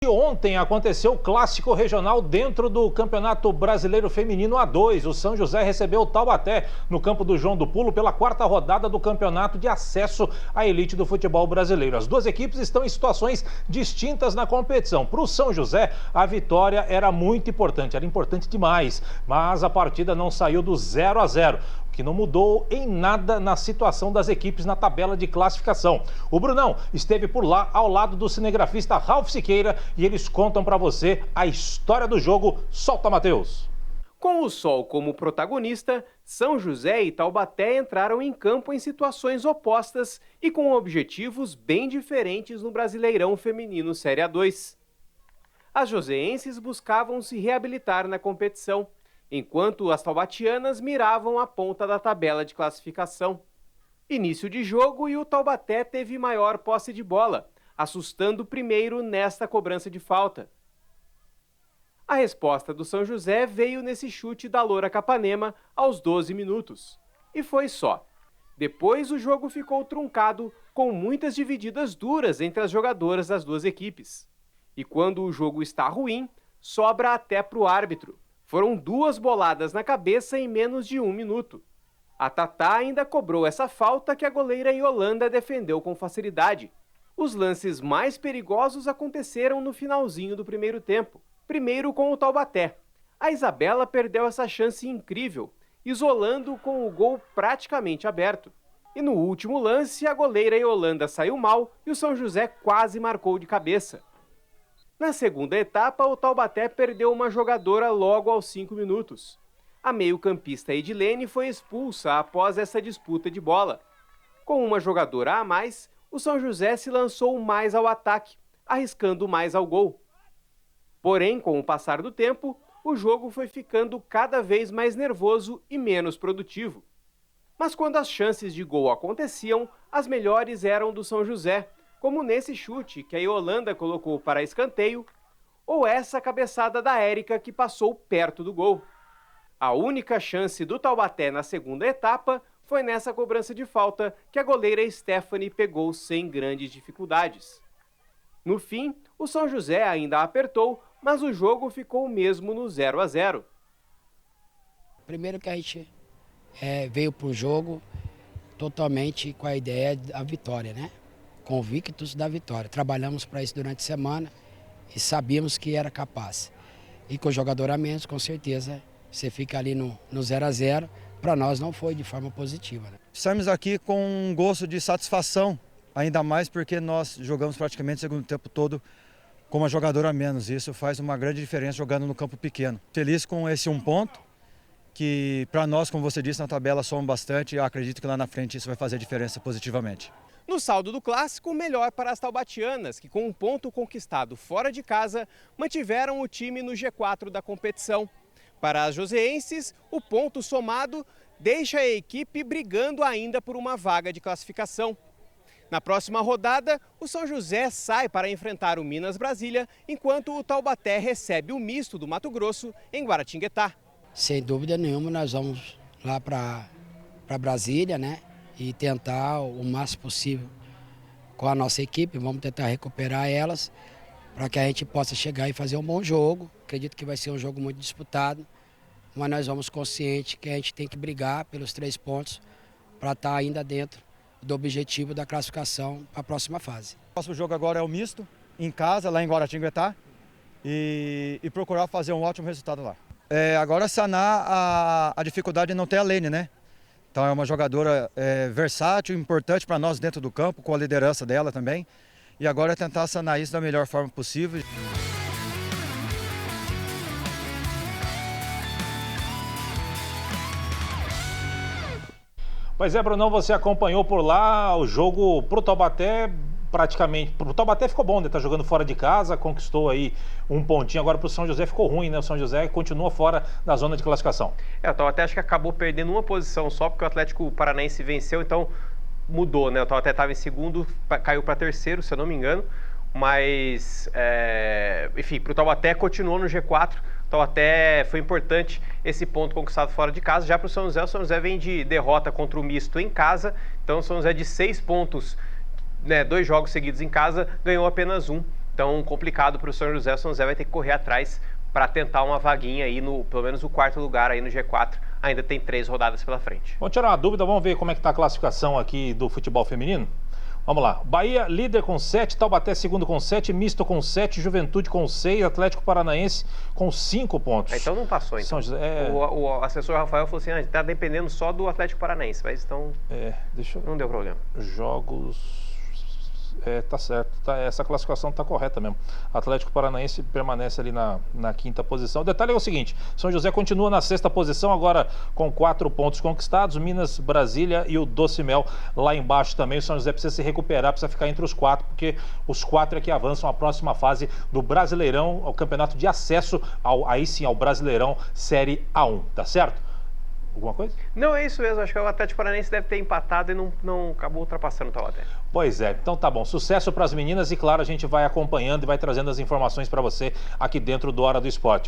E ontem aconteceu o clássico regional dentro do Campeonato Brasileiro Feminino A2. O São José recebeu o Taubaté no campo do João do Pulo pela quarta rodada do campeonato de acesso à elite do futebol brasileiro. As duas equipes estão em situações distintas na competição. Para o São José, a vitória era muito importante, era importante demais, mas a partida não saiu do 0-0. Que não mudou em nada na situação das equipes na tabela de classificação. O Brunão esteve por lá ao lado do cinegrafista Ralf Siqueira e eles contam para você a história do jogo. Solta, Matheus! Com o sol como protagonista, São José e Taubaté entraram em campo em situações opostas e com objetivos bem diferentes no Brasileirão Feminino Série A2. As joseenses buscavam se reabilitar na competição, enquanto as taubatianas miravam a ponta da tabela de classificação. Início de jogo e o Taubaté teve maior posse de bola, assustando primeiro nesta cobrança de falta. A resposta do São José veio nesse chute da Loura Capanema aos 12 minutos. E foi só. Depois o jogo ficou truncado, com muitas divididas duras entre as jogadoras das duas equipes. E quando o jogo está ruim, sobra até para o árbitro. Foram duas boladas na cabeça em menos de 1 minuto. A Tatá ainda cobrou essa falta que a goleira Yolanda defendeu com facilidade. Os lances mais perigosos aconteceram no finalzinho do primeiro tempo. Primeiro com o Taubaté. A Isabela perdeu essa chance incrível, isolando com o gol praticamente aberto. E no último lance, a goleira Yolanda saiu mal e o São José quase marcou de cabeça. Na segunda etapa, o Taubaté perdeu uma jogadora logo aos 5 minutos. A meio-campista Edilene foi expulsa após essa disputa de bola. Com uma jogadora a mais, o São José se lançou mais ao ataque, arriscando mais ao gol. Porém, com o passar do tempo, o jogo foi ficando cada vez mais nervoso e menos produtivo. Mas quando as chances de gol aconteciam, as melhores eram do São José, como nesse chute que a Yolanda colocou para escanteio, ou essa cabeçada da Érica que passou perto do gol. A única chance do Taubaté na segunda etapa foi nessa cobrança de falta que a goleira Stephanie pegou sem grandes dificuldades. No fim, o São José ainda apertou, mas o jogo ficou mesmo no 0-0. Primeiro que a gente veio para o jogo totalmente com a ideia da vitória, né? Convictos da vitória. Trabalhamos para isso durante a semana e sabíamos que era capaz. E com o jogador a menos, com certeza, você fica ali no 0-0. Para nós não foi de forma positiva, né? Estamos aqui com um gosto de satisfação, ainda mais porque nós jogamos praticamente o segundo tempo todo com uma jogadora a menos. Isso faz uma grande diferença jogando no campo pequeno. Feliz com esse 1 ponto, que para nós, como você disse, na tabela soma bastante e eu acredito que lá na frente isso vai fazer diferença positivamente. No saldo do clássico, melhor para as taubatianas, que com um ponto conquistado fora de casa, mantiveram o time no G4 da competição. Para as joseenses, o ponto somado deixa a equipe brigando ainda por uma vaga de classificação. Na próxima rodada, o São José sai para enfrentar o Minas Brasília, enquanto o Taubaté recebe o misto do Mato Grosso em Guaratinguetá. Sem dúvida nenhuma, nós vamos lá para Brasília, né? E tentar o máximo possível com a nossa equipe, vamos tentar recuperar elas para que a gente possa chegar e fazer um bom jogo. Acredito que vai ser um jogo muito disputado, mas nós vamos conscientes que a gente tem que brigar pelos 3 pontos para estar ainda dentro do objetivo da classificação para a próxima fase. O próximo jogo agora é o misto, em casa, lá em Guaratinguetá, e procurar fazer um ótimo resultado lá. Agora sanar a dificuldade de não ter a Lene, né? Então é uma jogadora versátil, importante para nós dentro do campo, com a liderança dela também. E agora é tentar sanar isso da melhor forma possível. Pois é, Brunão, você acompanhou por lá o jogo pro Taubaté. Praticamente, o Taubaté ficou bom, né? Tá jogando fora de casa, conquistou aí 1 pontinho, agora pro São José ficou ruim, né? O São José continua fora da zona de classificação. O Taubaté acho que acabou perdendo uma posição só porque o Atlético Paranaense venceu, então mudou, né? O Taubaté estava em segundo, caiu para terceiro, se eu não me engano, mas, enfim, pro Taubaté continuou no G4, o Taubaté foi importante esse ponto conquistado fora de casa. Já pro São José, o São José vem de derrota contra o misto em casa, então o São José de 6 pontos, né, 2 jogos seguidos em casa, ganhou apenas 1. Então, complicado para o São José. O São José vai ter que correr atrás para tentar uma vaguinha aí, pelo menos o quarto lugar aí no G4. Ainda tem 3 rodadas pela frente. Vamos tirar uma dúvida, vamos ver como é que está a classificação aqui do futebol feminino? Vamos lá. Bahia, líder com 7, Taubaté, segundo com 7, Misto com 7, Juventude com 6, Atlético Paranaense com 5 pontos. Então não passou, então. São José, o assessor Rafael falou assim, está dependendo só do Atlético Paranaense, mas então não deu problema. Jogos... tá certo, essa classificação está correta mesmo. Atlético Paranaense permanece ali na 5ª posição. O detalhe é o seguinte, São José continua na 6ª posição, agora com 4 pontos conquistados, Minas, Brasília e o Doce Mel lá embaixo também. O São José precisa se recuperar, precisa ficar entre os 4, porque os 4 é que avançam à próxima fase do Brasileirão, ao campeonato de acesso, aí sim ao Brasileirão Série A1, tá certo? Alguma coisa? Não, é isso mesmo. Acho que o Atlético Paranaense deve ter empatado e não acabou ultrapassando o Taubaté. Pois é. Então tá bom. Sucesso para as meninas e, claro, a gente vai acompanhando e vai trazendo as informações para você aqui dentro do Hora do Esporte.